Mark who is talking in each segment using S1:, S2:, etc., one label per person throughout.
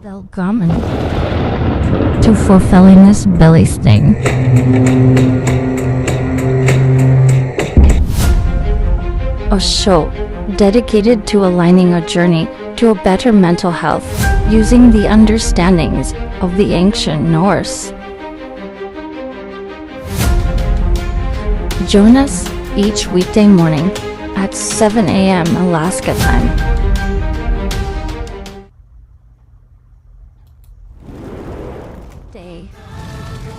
S1: Welcome to fulfilling this belly sting. A show dedicated to aligning a journey to a better mental health using the understandings of the ancient Norse. Join us each weekday morning at 7 a.m. Alaska time.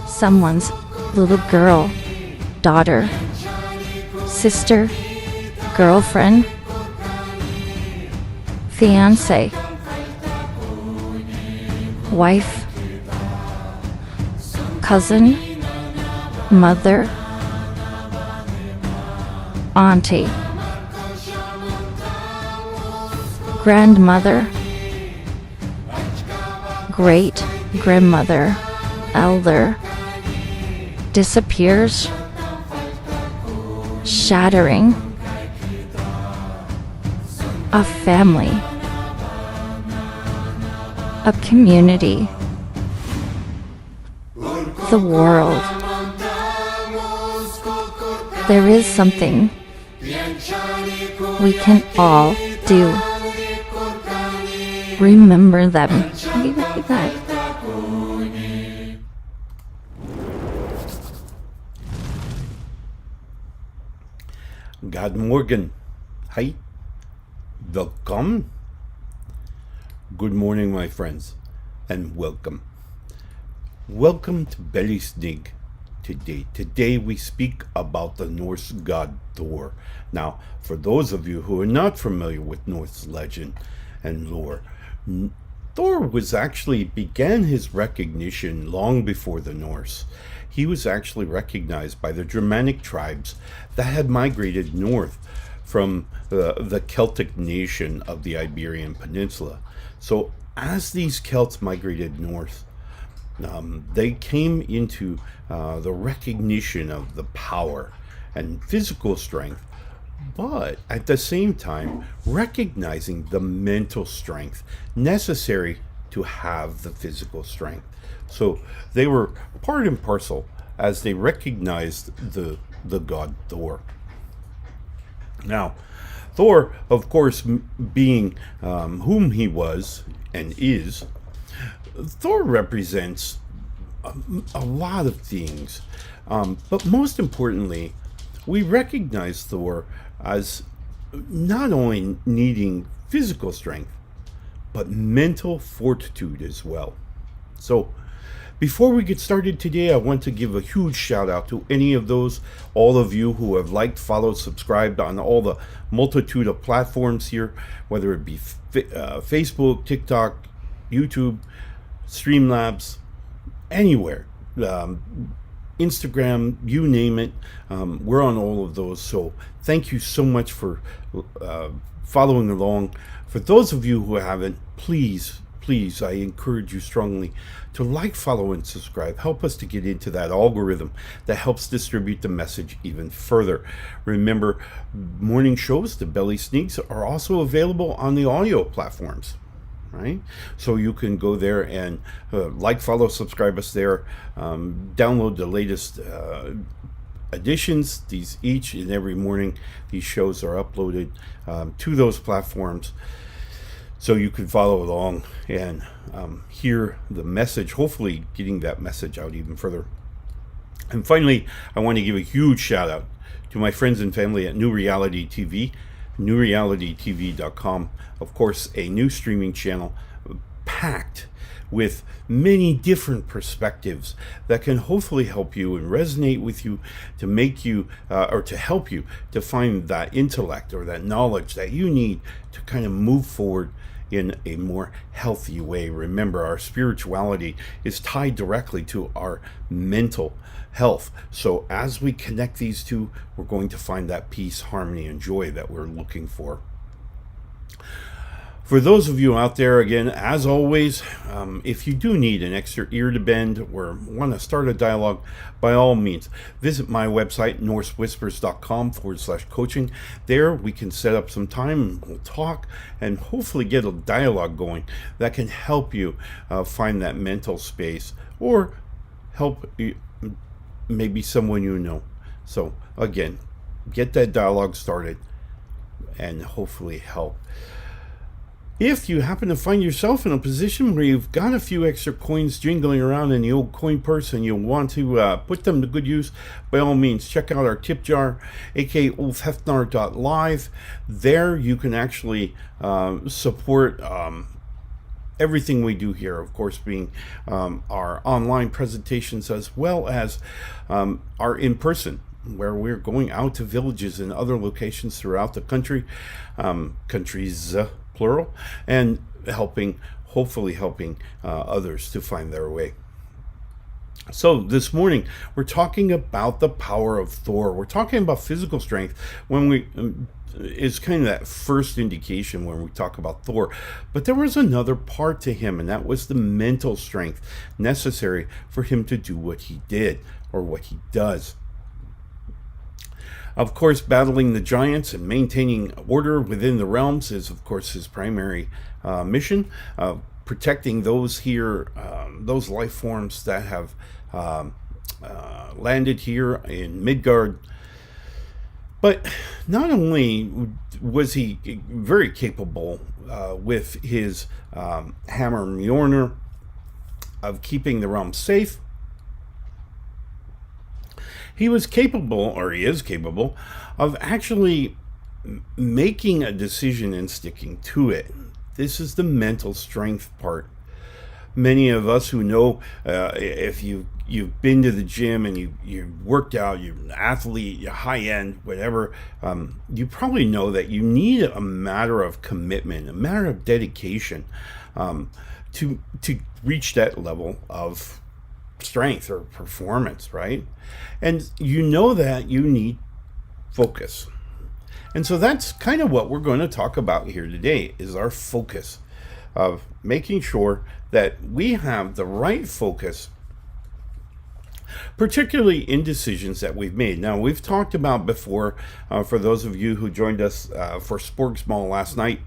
S1: Someone's little girl, daughter, sister, girlfriend, fiance, wife, cousin, mother, auntie, grandmother, great grandmother, elder, disappears, shattering, a family, a community, the world. There is something we can all do. Remember them. Leave it like that.
S2: God morgen. Hei. Welcome. Good morning, my friends, and welcome. Welcome to Belly Snig today. Today we speak about the Norse god Thor. Now, for those of you who are not familiar with Norse legend and lore, Thor began his recognition long before the Norse. He was actually recognized by the Germanic tribes that had migrated north from the Celtic nation of the Iberian Peninsula. So as these Celts migrated north, they came into the recognition of the power and physical strength, but at the same time recognizing the mental strength necessary to have the physical strength. So they were part and parcel as they recognized the god Thor. Now, Thor, of course, being whom he was and is, Thor represents a lot of things. But most importantly, we recognize Thor as not only needing physical strength, but mental fortitude as well. So, before we get started today, I want to give a huge shout out to all of you who have liked, followed, subscribed on all the multitude of platforms here, whether it be Facebook, TikTok, YouTube, Streamlabs, anywhere, Instagram, you name it. We're on all of those. So thank you so much for following along. For those of you who haven't, please, I encourage you strongly to like, follow, and subscribe. Help us to get into that algorithm that helps distribute the message even further. Remember, morning shows, the Belly Sneaks, are also available on the audio platforms, right? So you can go there and like, follow, subscribe us there. Download the latest editions. These each and every morning, these shows are uploaded to those platforms. So you can follow along and hear the message, hopefully getting that message out even further. And finally, I want to give a huge shout out to my friends and family at New Reality TV, newrealitytv.com. Of course, a new streaming channel packed with many different perspectives that can hopefully help you and resonate with you to make you or to help you to find that intellect or that knowledge that you need to kind of move forward in a more healthy way. Remember, our spirituality is tied directly to our mental health. So as we connect these two, we're going to find that peace, harmony, and joy that we're looking for. For those of you out there, again, as always, if you do need an extra ear to bend or want to start a dialogue, by all means, visit my website, norsewhispers.com/coaching. There we can set up some time, we'll talk, and hopefully get a dialogue going that can help you find that mental space or help maybe someone you know. So again, get that dialogue started and hopefully help. If you happen to find yourself in a position where you've got a few extra coins jingling around in the old coin purse and you want to put them to good use, by all means, check out our tip jar, akoutlaw.live. There you can actually support everything we do here, of course, being our online presentations as well as our in-person, where we're going out to villages and other locations throughout the country, countries plural, and hopefully helping others to find their way. So this morning we're talking about the power of Thor. We're talking about physical strength when we is kind of that first indication when we talk about Thor. But there was another part to him, and that was the mental strength necessary for him to do what he did or what he does. Of course, battling the giants and maintaining order within the realms is, of course, his primary mission. Protecting those here, those life forms that have landed here in Midgard. But not only was he very capable with his hammer Mjolnir of keeping the realm safe, he was capable, or he is capable, of actually making a decision and sticking to it. This is the mental strength part. Many of us who know, if you've been to the gym and you worked out, you're an athlete, you're high end, whatever, you probably know that you need a matter of commitment, a matter of dedication to reach that level of strength or performance, right? And you know that you need focus. And so that's kind of what we're going to talk about here today, is our focus, of making sure that we have the right focus, particularly in decisions that we've made. Now, we've talked about before, for those of you who joined us for Sporks Mall last night,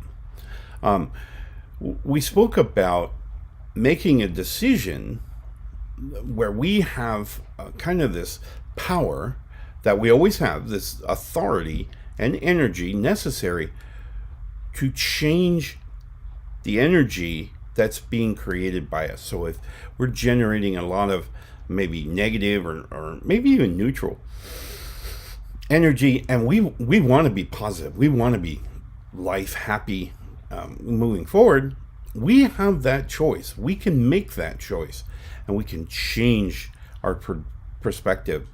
S2: we spoke about making a decision where we have kind of this power that we always have, this authority and energy necessary to change the energy that's being created by us. So if we're generating a lot of maybe negative or maybe even neutral energy, and we want to be positive, we want to be life happy, moving forward, we have that choice. We can make that choice, and we can change our perspective.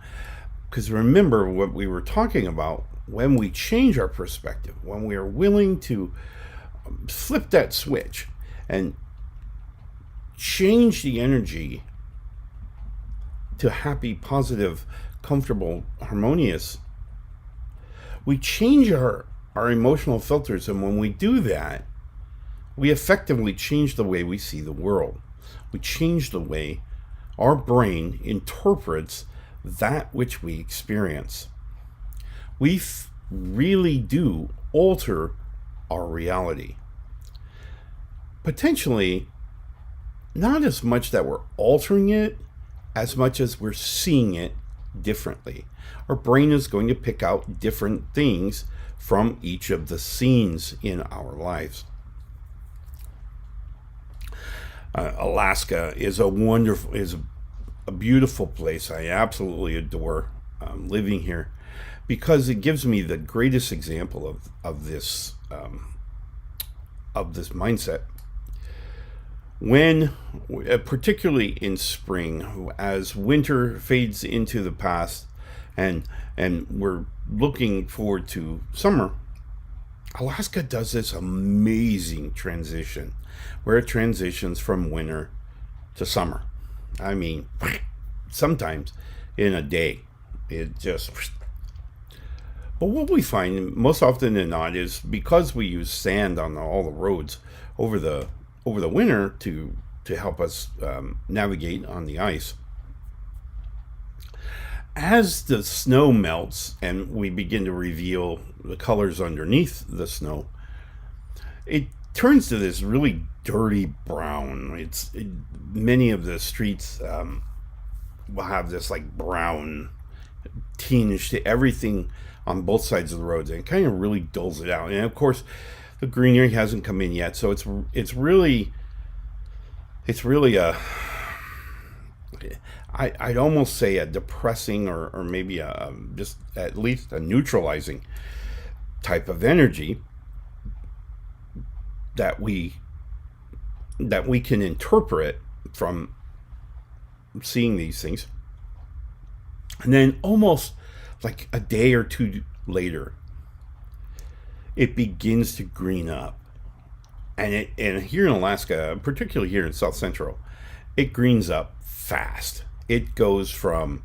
S2: Because remember what we were talking about, when we change our perspective, when we are willing to flip that switch and change the energy to happy, positive, comfortable, harmonious, we change our emotional filters. And when we do that, we effectively change the way we see the world. We change the way our brain interprets that which we experience. We really do alter our reality. Potentially, not as much that we're altering it, as much as we're seeing it differently. Our brain is going to pick out different things from each of the scenes in our lives. Alaska is a beautiful place. I absolutely adore living here, because it gives me the greatest example of this mindset. When, particularly in spring, as winter fades into the past, and we're looking forward to summer, Alaska does this amazing transition, where it transitions from winter to summer. I mean, sometimes in a day. It just... But what we find most often than not is because we use sand on all the roads over the winter to help us navigate on the ice. As the snow melts and we begin to reveal the colors underneath the snow, it turns to this really dirty brown. Many of the streets will have this like brown tinge to everything on both sides of the roads, and it kind of really dulls it out. And of course, the greenery hasn't come in yet, so it's really a, I'd almost say a depressing or maybe just at least a neutralizing type of energy that we can interpret from seeing these things. And then almost like a day or two later, it begins to green up. And here in Alaska, particularly here in South Central, it greens up fast. It goes from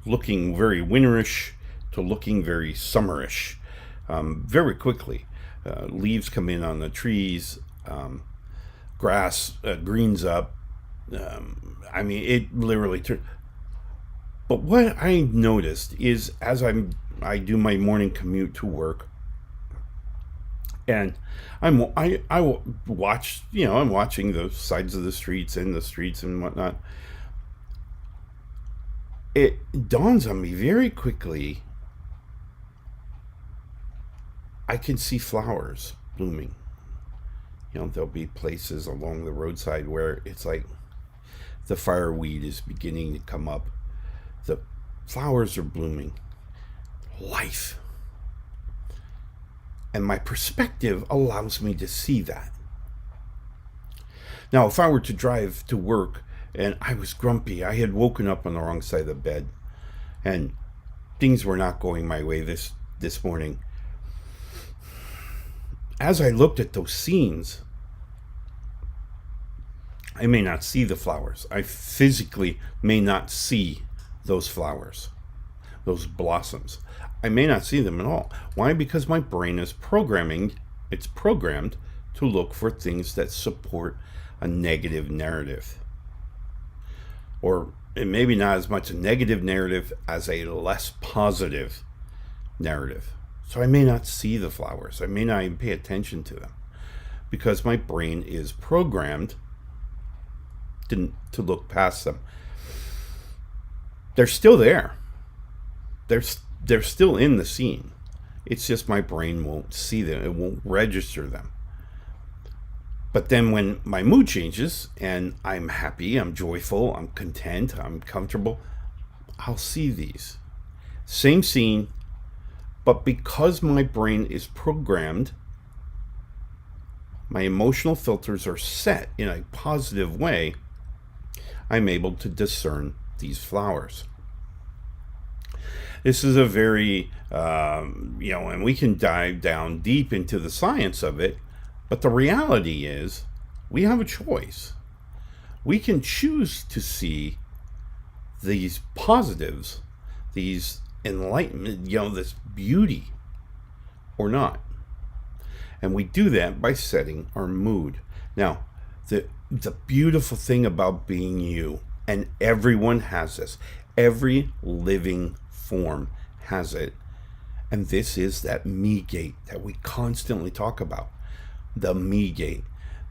S2: looking very winterish to looking very summerish very quickly. Leaves come in on the trees, grass greens up. It literally turns. But what I noticed is as I do my morning commute to work, and I will watch, I'm watching the sides of the streets and whatnot. It dawns on me very quickly, I can see flowers blooming. There'll be places along the roadside where it's like the fireweed is beginning to come up. The flowers are blooming. Life. And my perspective allows me to see that. Now, if I were to drive to work and I was grumpy, I had woken up on the wrong side of the bed, and things were not going my way this morning. As I looked at those scenes, I may not see the flowers. I physically may not see those flowers, those blossoms. I may not see them at all. Why? Because my brain is programmed to look for things that support a negative narrative. Or it maybe not as much a negative narrative as a less positive narrative. So I may not see the flowers. I may not even pay attention to them because my brain is programmed to look past them. They're still there. They're still in the scene. It's just my brain won't see them. It won't register them. But then when my mood changes and I'm happy, I'm joyful, I'm content, I'm comfortable, I'll see these. Same scene, but because my brain is programmed, my emotional filters are set in a positive way, I'm able to discern these flowers. This is a very, and we can dive down deep into the science of it, but the reality is we have a choice. We can choose to see these positives, these enlightenment, this beauty, or not. And we do that by setting our mood. Now, the beautiful thing about being you, and everyone has this, every living form has it, and this is that me gate that we constantly talk about. The me gate.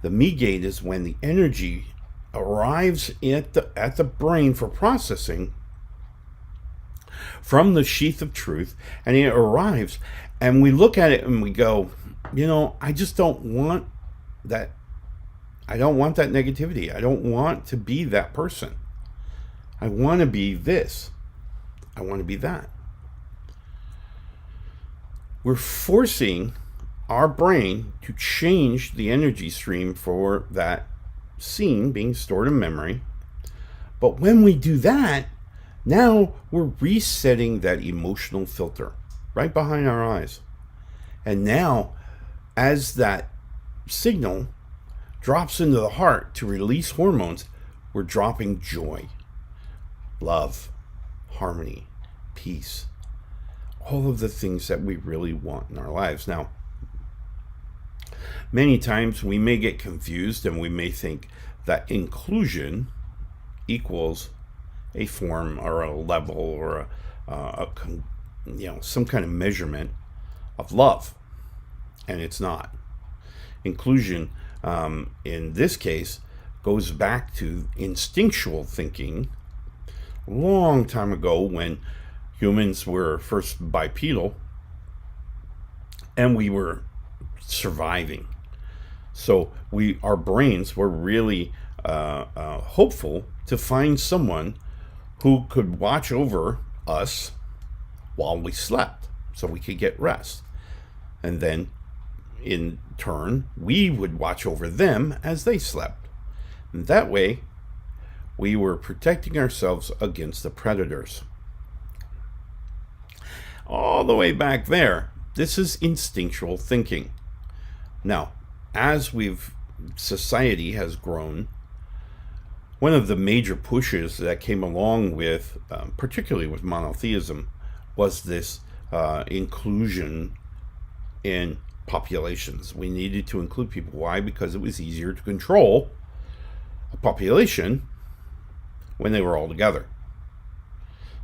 S2: The me gate is when the energy arrives at the brain for processing from the sheath of truth, and it arrives, and we look at it and we go, I just don't want that. I don't want that negativity. I don't want to be that person. I want to be this. I want to be that. We're forcing our brain to change the energy stream for that scene being stored in memory. But when we do that, now we're resetting that emotional filter right behind our eyes. And now, as that signal drops into the heart to release hormones, we're dropping joy, love, harmony, peace. all of the things that we really want in our lives. Now, many times we may get confused and we may think that inclusion equals a form or a level or some kind of measurement of love, and it's not. Inclusion, in this case, goes back to instinctual thinking a long time ago when humans were first bipedal and we were surviving. So our brains were really hopeful to find someone who could watch over us while we slept so we could get rest. And then in turn, we would watch over them as they slept. And that way, we were protecting ourselves against the predators. All the way back there, this is instinctual thinking. Now, as society has grown, one of the major pushes that came along with, particularly with monotheism, was this inclusion in populations. We needed to include people. Why? Because it was easier to control a population when they were all together.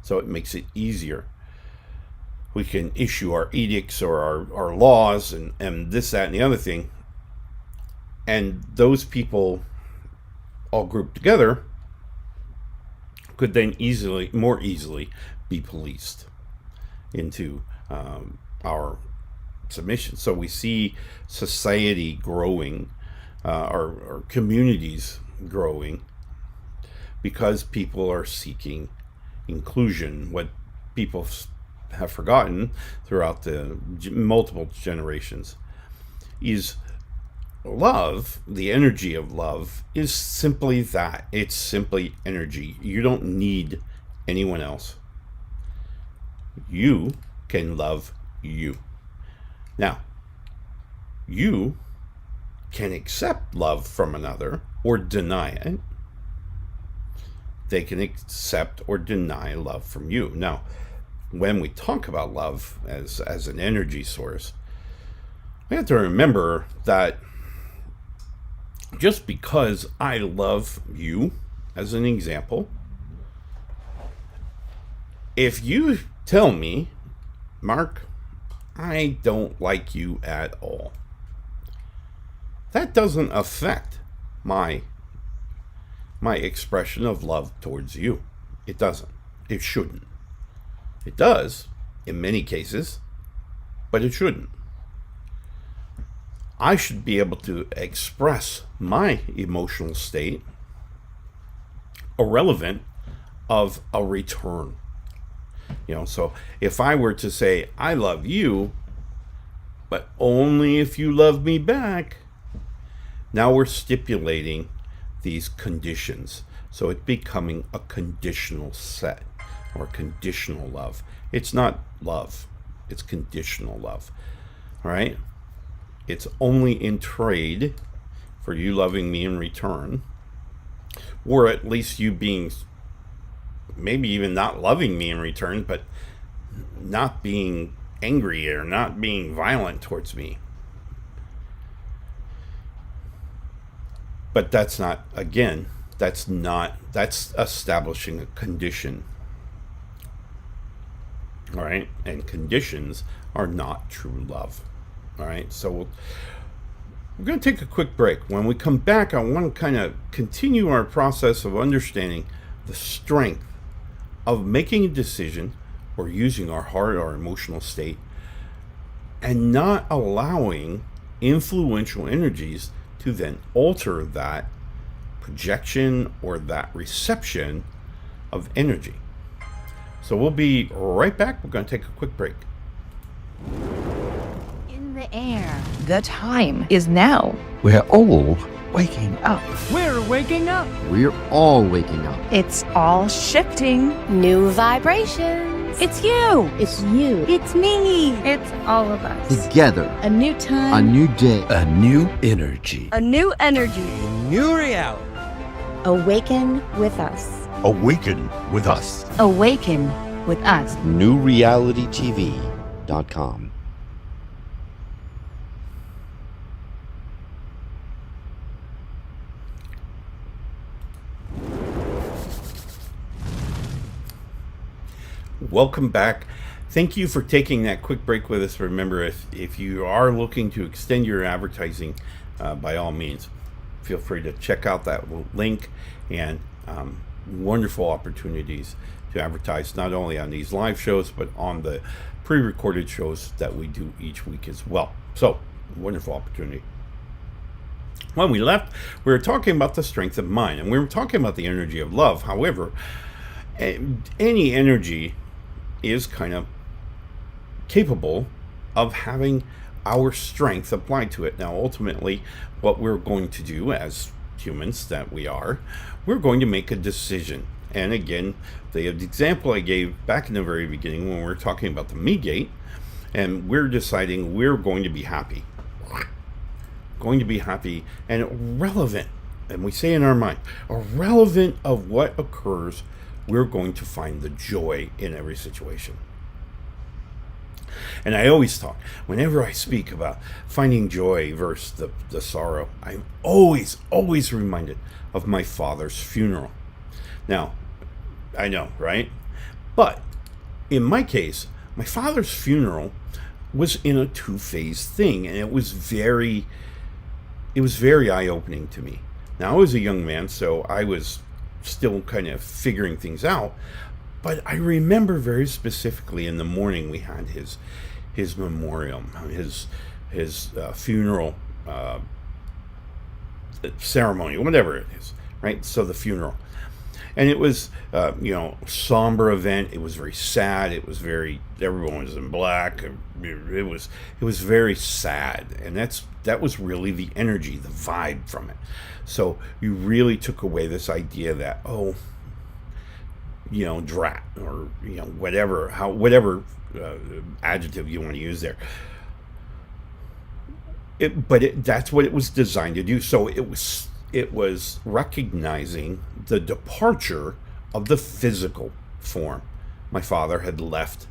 S2: So it makes it easier. We can issue our edicts or our laws and this, that, and the other thing. And those people all grouped together could then more easily be policed into our submission. So we see society growing, or communities growing, because people are seeking inclusion. What people have forgotten throughout the multiple generations is love. The energy of love is simply that. It's simply energy. You don't need anyone else. You can love you. Now, you can accept love from another or deny it. They can accept or deny love from you. Now, when we talk about love as an energy source, we have to remember that just because I love you, as an example, if you tell me, Mark, I don't like you at all, that doesn't affect my expression of love towards you. It doesn't. It shouldn't. It does in many cases, but it shouldn't. I should be able to express my emotional state irrelevant of a return. So if I were to say, I love you, but only if you love me back, now we're stipulating these conditions. So it's becoming a conditional set or conditional love. It's not love. It's conditional love. All right? It's only in trade for you loving me in return, or at least you being, maybe even not loving me in return, but not being angry or not being violent towards me. But that's not, again, that's establishing a condition. All right? And conditions are not true love. All right? So we're going to take a quick break. When we come back, I want to kind of continue our process of understanding the strength of making a decision or using our heart or emotional state and not allowing influential energies to then alter that projection or that reception of energy. So we'll be right back. We're going to take a quick break.
S3: In the air. The time is now.
S4: We're all waking up.
S5: We're waking up.
S4: We're all waking up.
S3: It's all shifting.
S6: New vibrations.
S3: It's you.
S6: It's you.
S3: It's me.
S6: It's all of us.
S4: Together.
S6: A new time.
S4: A new day.
S5: A new energy.
S6: A new energy.
S5: New reality.
S6: Awaken with us.
S7: Awaken with us.
S3: Awaken with us.
S7: New Reality TV.
S4: newrealitytv.com.
S2: Welcome back. Thank you for taking that quick break with us. Remember, if you are looking to extend your advertising, by all means, feel free to check out that link and wonderful opportunities to advertise not only on these live shows, but on the pre-recorded shows that we do each week as well. So, wonderful opportunity. When we left, we were talking about the strength of mind, and we were talking about the energy of love. However, any energy is kind of capable of having our strength applied to it. Now, ultimately, what we're going to do as humans that we are, we're going to make a decision. And again, the example I gave back in the very beginning when we were talking about the me gate, and we're deciding we're going to be happy. Going to be happy and irrelevant, and we say in our mind, irrelevant of what occurs, we're going to find the joy in every situation. And I always talk, whenever I speak about finding joy versus the sorrow, I'm always reminded of my father's funeral. Now, I know, right? But in my case, my father's funeral was in a two-phase thing, and it was very eye-opening to me. Now, I was a young man, so I was still kind of figuring things out, but I remember very specifically in the morning we had his memorial, his funeral ceremony, whatever it is, right? So the funeral, and it was somber event. It was very sad. It was everyone was in black. It was very sad, and that was really the energy, the vibe from it. So you really took away this idea that, drat, or whatever adjective you want to use there. That's what it was designed to do. So it was recognizing the departure of the physical form. My father had left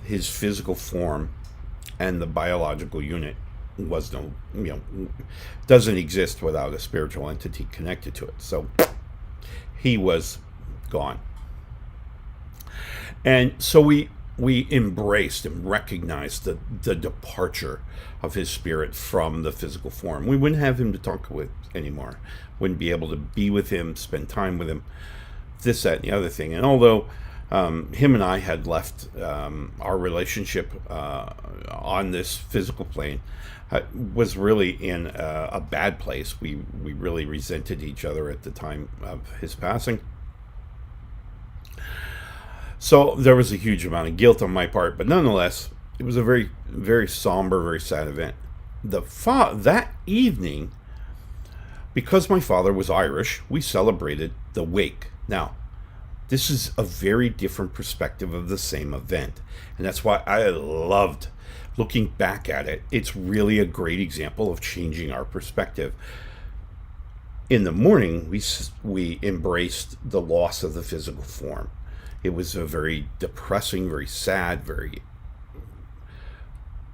S2: his physical form, and the biological unit doesn't exist without a spiritual entity connected to it. So he was gone. And so we embraced and recognized the departure of his spirit from the physical form. We wouldn't have him to talk with anymore. Wouldn't be able to be with him, spend time with him, this, that, and the other thing. And although him and I had left our relationship on this physical plane, was really in a bad place. We really resented each other at the time of his passing. So there was a huge amount of guilt on my part, but nonetheless, it was a very, very somber, very sad event. That evening, because my father was Irish, we celebrated the wake. Now, this is a very different perspective of the same event, and that's why I loved looking back at it. It's really a great example of changing our perspective. In the morning, we embraced the loss of the physical form. It was a very depressing, very sad,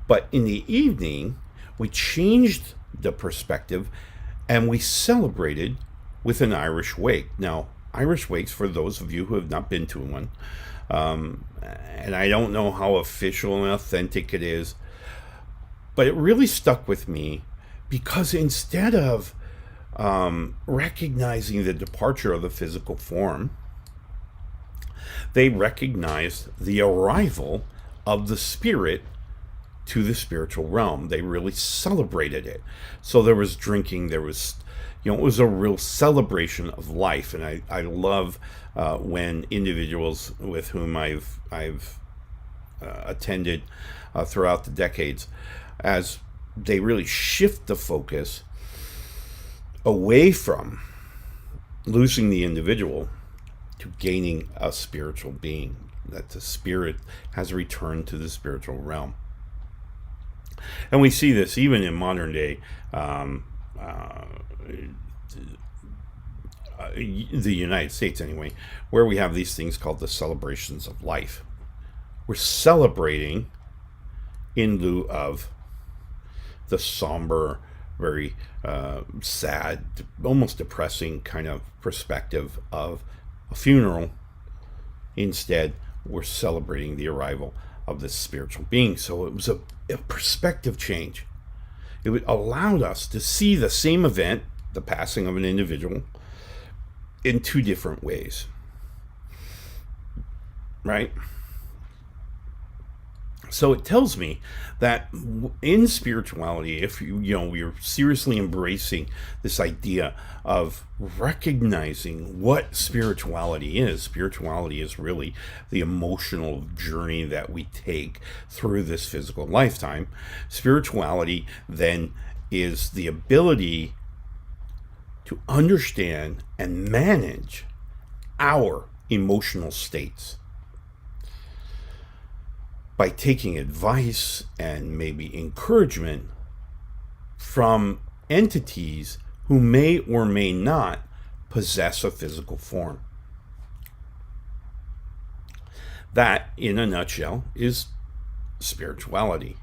S2: but in the evening, we changed the perspective and we celebrated with an Irish wake. Now, Irish wakes, for those of you who have not been to one, and I don't know how official and authentic it is, but it really stuck with me because instead of recognizing the departure of the physical form, they recognized the arrival of the spirit to the spiritual realm. They really celebrated it. So there was drinking, there was, it was a real celebration of life. And I love when individuals with whom I've attended throughout the decades, as they really shift the focus away from losing the individual to gaining a spiritual being, that the spirit has returned to the spiritual realm. And we see this even in modern day, the United States anyway, where we have these things called the celebrations of life. We're celebrating in lieu of the somber, very sad, almost depressing kind of perspective of a funeral. Instead, we're celebrating the arrival of this spiritual being. So it was a perspective change. It allowed us to see the same event, the passing of an individual, in two different ways. Right? So it tells me that in spirituality, if we're seriously embracing this idea of recognizing what spirituality is really the emotional journey that we take through this physical lifetime. Spirituality then is the ability to understand and manage our emotional states by taking advice and maybe encouragement from entities who may or may not possess a physical form. That, in a nutshell, is spirituality.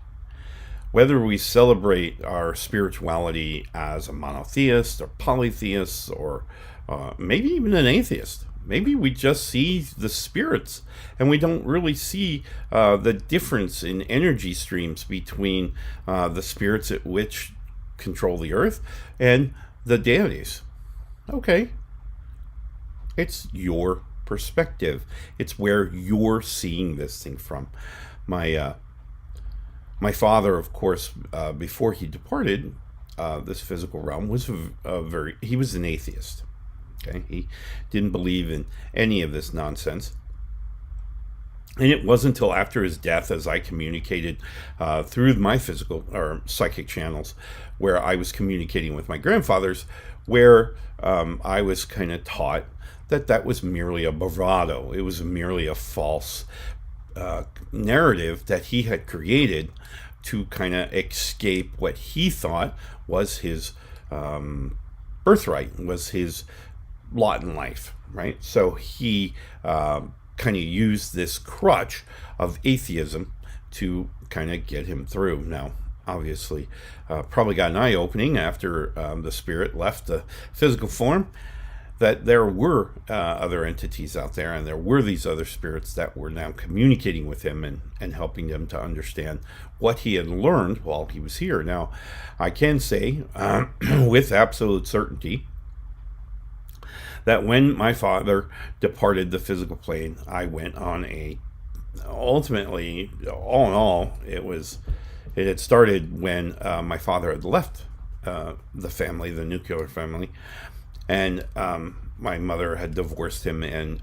S2: Whether we celebrate our spirituality as a monotheist or polytheist or maybe even an atheist, maybe we just see the spirits and we don't really see the difference in energy streams between the spirits at which control the earth and the deities. Okay. It's your perspective. It's where you're seeing this thing from. My father, of course, before he departed this physical realm, was he was an atheist. Okay, he didn't believe in any of this nonsense. And it wasn't until after his death, as I communicated through my physical or psychic channels, where I was communicating with my grandfathers, where I was kind of taught that was merely a bravado. It was merely a false narrative that he had created to kind of escape what he thought was his birthright, was his lot in life, right? So he kind of used this crutch of atheism to kind of get him through. Now, obviously, probably got an eye-opening after the spirit left the physical form, that there were other entities out there, and there were these other spirits that were now communicating with him and helping him to understand what he had learned while he was here. Now, I can say with absolute certainty that when my father departed the physical plane, I went on ultimately, all in all, it had started when my father had left the family, the nuclear family, and my mother had divorced him, and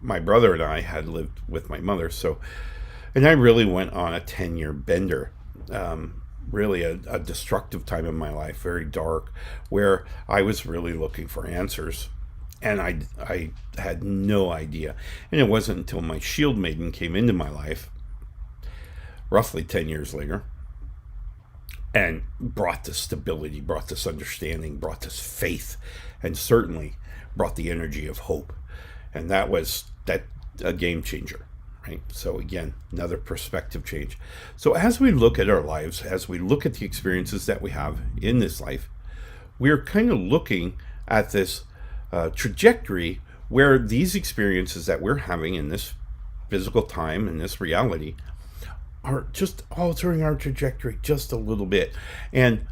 S2: my brother and I had lived with my mother. And I really went on a 10-year bender, really a destructive time in my life, very dark, where I was really looking for answers. And I had no idea. And it wasn't until my shield maiden came into my life, roughly 10 years later, and brought this stability, brought this understanding, brought this faith, and certainly brought the energy of hope. And that was a game changer, right? So again, another perspective change. So as we look at our lives, as we look at the experiences that we have in this life, we're kind of looking at this trajectory where these experiences that we're having in this physical time, in this reality, are just altering our trajectory just a little bit. And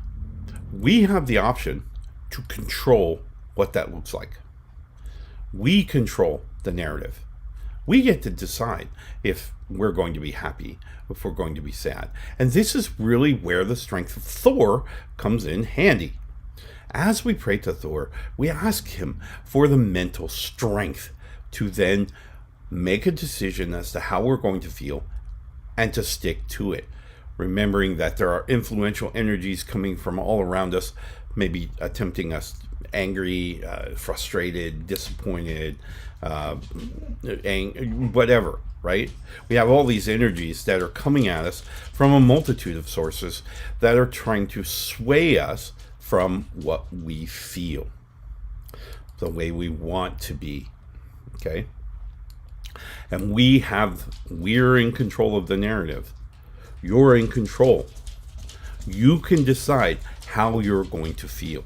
S2: we have the option to control what that looks like. We control the narrative. We get to decide if we're going to be happy, if we're going to be sad. And this is really where the strength of Thor comes in handy. As we pray to Thor, we ask him for the mental strength to then make a decision as to how we're going to feel and to stick to it. Remembering that there are influential energies coming from all around us, maybe tempting us angry, frustrated, disappointed, whatever, right? We have all these energies that are coming at us from a multitude of sources that are trying to sway us from what we feel, the way we want to be, okay? And we're in control of the narrative. You're in control. You can decide how you're going to feel.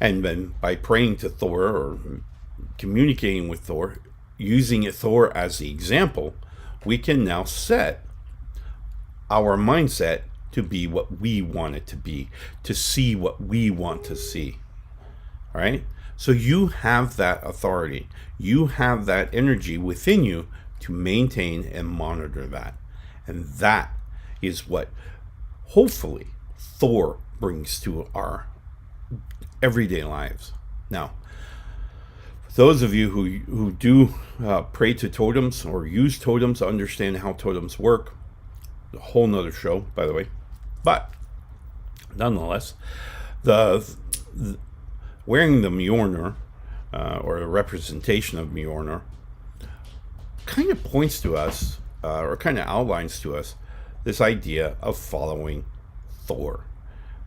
S2: And then by praying to Thor or communicating with Thor, using Thor as the example, we can now set our mindset to be what we want it to be, to see what we want to see. All right? So you have that authority. You have that energy within you to maintain and monitor that. And that is what hopefully Thor brings to our everyday lives. Now, for those of you who do pray to totems or use totems, understand how totems work, a whole nother show, by the way. But nonetheless, the wearing the Mjolnir or a representation of Mjolnir kind of points to us or kind of outlines to us this idea of following Thor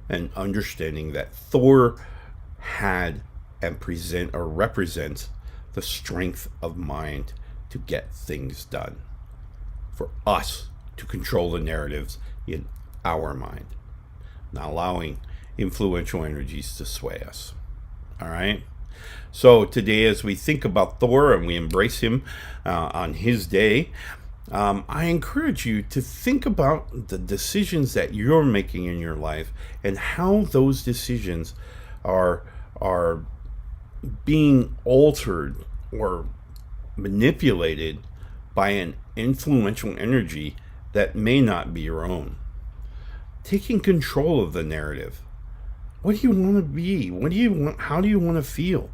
S2: and understanding that Thor had and represents the strength of mind to get things done, for us to control the narratives in our mind, not allowing influential energies to sway us. All right? So today, as we think about Thor and we embrace him on his day, I encourage you to think about the decisions that you're making in your life and how those decisions are being altered or manipulated by an influential energy that may not be your own. Taking control of the narrative. What do you want to be? What do you want? How do you want to feel?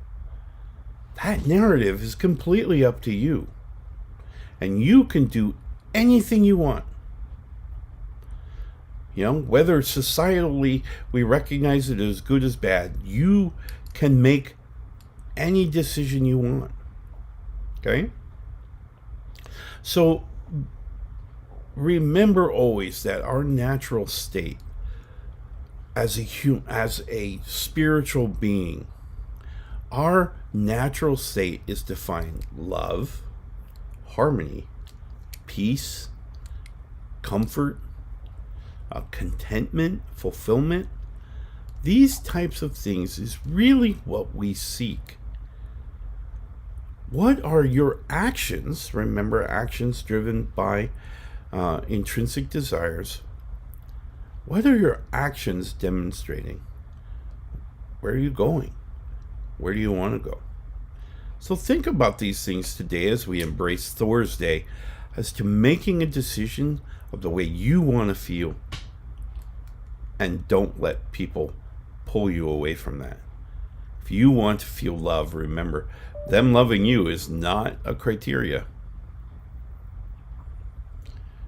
S2: That narrative is completely up to you. And you can do anything you want. You know, whether societally we recognize it as good as bad, you can make any decision you want. Okay? So remember always that our natural state as a spiritual being, our natural state is to find love, harmony, peace, comfort, contentment, fulfillment. These types of things is really what we seek. What are your actions? Remember, actions driven by intrinsic desires. What are your actions demonstrating? Where are you going? Where do you want to go? So think about these things today as we embrace Thor's Day, as to making a decision of the way you want to feel, and don't let people pull you away from that. If you want to feel love, remember, them loving you is not a criteria.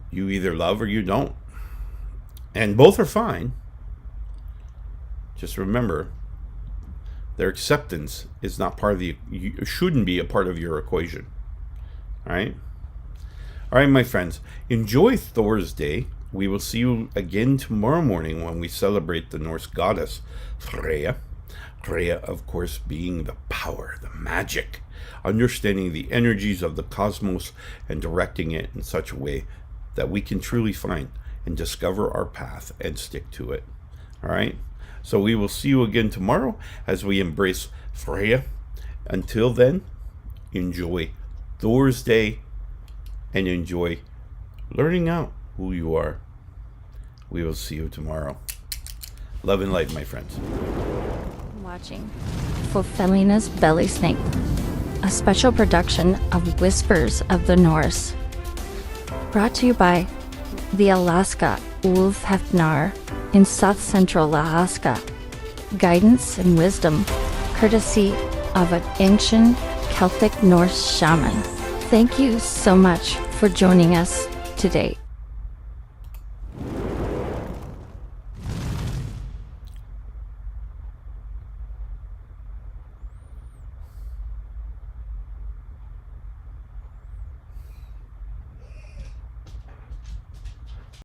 S2: You either love or you don't. And both are fine. Just remember, their acceptance is not part of shouldn't be a part of your equation. All right? All right, my friends, enjoy Thor's Day. We will see you again tomorrow morning when we celebrate the Norse goddess Freya. Freya, of course, being the power, the magic, understanding the energies of the cosmos and directing it in such a way that we can truly find and discover our path and stick to it. All right? So we will see you again tomorrow as we embrace Freya. Until then, enjoy Thor's Day and enjoy learning out who you are. We will see you tomorrow. Love and light, my friends.
S1: Watching for Felina's Belly Snake, a special production of Whispers of the Norse. Brought to you by the Alaska Ulf Hefnar in South Central Alaska. Guidance and wisdom, courtesy of an ancient Celtic Norse shaman. Thank you so much for joining us today.